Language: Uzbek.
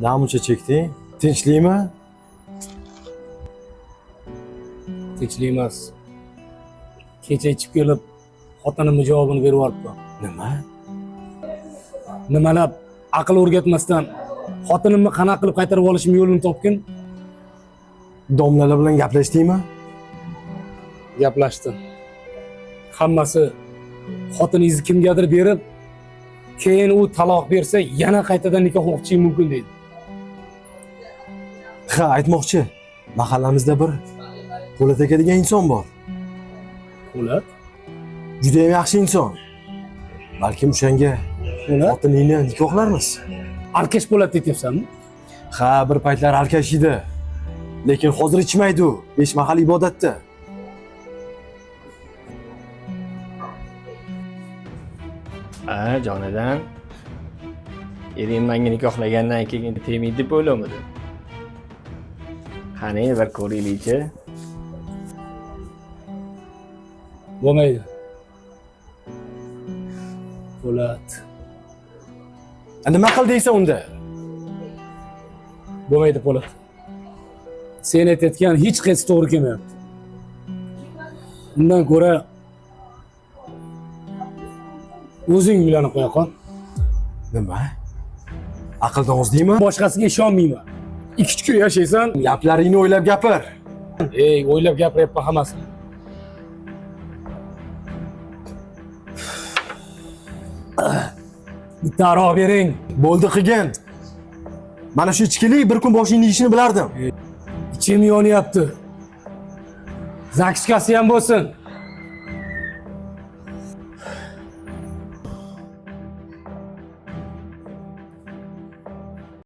Namuncha chekding? Tinchlikmi? Tinchlik emas. Kecha ichib kelib, xotinimning javobini berib yuboribman. Nima? Nimalab aql o'rgatmasdan xotinimni qanaqa qilib qaytarib olishim yo'lini topgin? Domlalar bilan gaplashdingmi? Gaplashdim. Hammasi xotiningizni kimgadir berib, keyin u taloq bersa, yana qaytadan nikohlamoqchi mumkin deydi. Ha, aytmoqchi. Mahallamizda bir Po'lat aka degan inson bor. Po'lat? Juda ham yaxshi inson. Balkim o'shanga xotiningni nikohlarmiz. Alkash Po'lat deyapsanmi? Ha, bir paytlar alkash edi. Lekin hozir ichmaydi u, 5 mahal ibodatda. Jonidan. Ering menga nikohlagandan keyin tegmaydi deb o'ylamadi. Qani bir ko'raylik-chi. Bo'lmaydi. Po'lat. Nima qil deysa unda? Bo'lmaydi Po'lat. Sen aytayotgan hech qaysi to'g'ri kelmayapti. Undan ko'ra o'zing uylanib qo'ya qol. Nima? Aqldan ozdingmi? Boshqasiga ishonmayman. 2 kun yashaysan, Gaplaringni o'ylab gapir. o'ylab gapiryapman hammasini. Bitta aroq bering. Bo'ldi qilgin. Mana shu ichkilik bir kun boshingni yeyishini bilardim. Ichim yonyapti. Zakskasi ham bo'lsin.